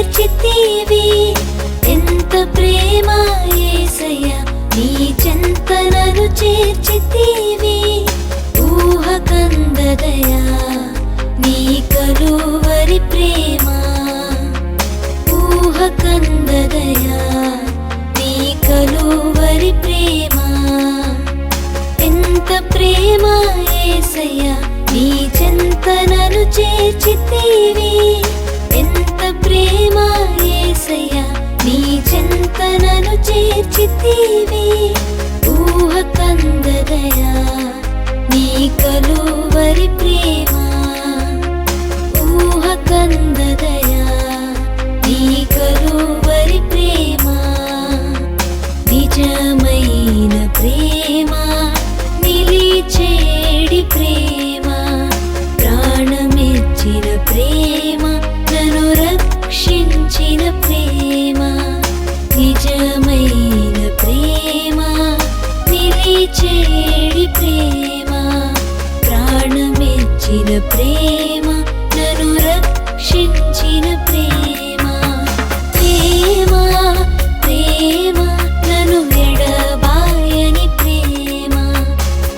చేర్చితివి ఎంత ప్రేమ యేసయ్యా నీ చెంత నన్ను చేర్చితివి ఊహకందదయా నీ కలువరి ప్రేమ ఊహకందదయా నీ కలువరి ప్రేమ ఎంత ప్రేమ యేసయ్యా నీ చెంత నన్ను చేర్చితివి ఎంత ప్రేమ యేసయ్యా నీ చెంత నన్ను చేర్చితివి ఊహకందదయా నీ కలువరి ప్రేమ ఊహకందదయా నీ కలువరి ప్రేమ నిజమైన ప్రేమ నిలిచేడి ప్రేమ ప్రాణమిచ్చిన ప్రేమ నన్ను రక్షించిన ప్రేమ నిజమైన ప్రేమ నిలిచేడి ప్రేమ ప్రాణమిచ్చిన ప్రేమ నన్ను రక్షించిన ప్రేమ ప్రేమ ప్రేమ నన్ను ఎడబాయని ప్రేమ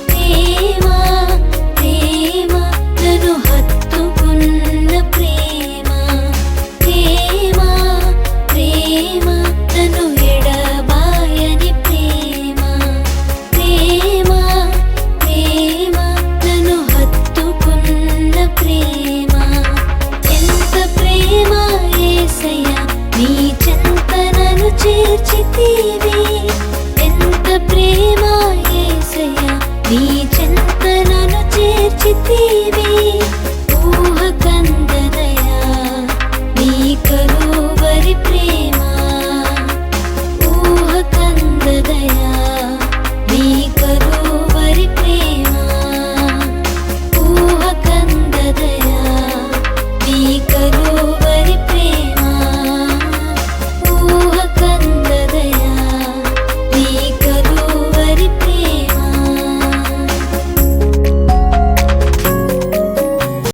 ప్రేమ ప్రేమ నన్ను హత్తుకున్న ప్రేమ ప్రేమ ప్రేమ నన్ను ఎడబాయని ప్రేమ ప్రేమ ప్రేమ నన్ను హత్తుకున్న ప్రేమ ఎంత ప్రేమ యేసయ్యా నీ చెంత నన్ను చేర్చితివి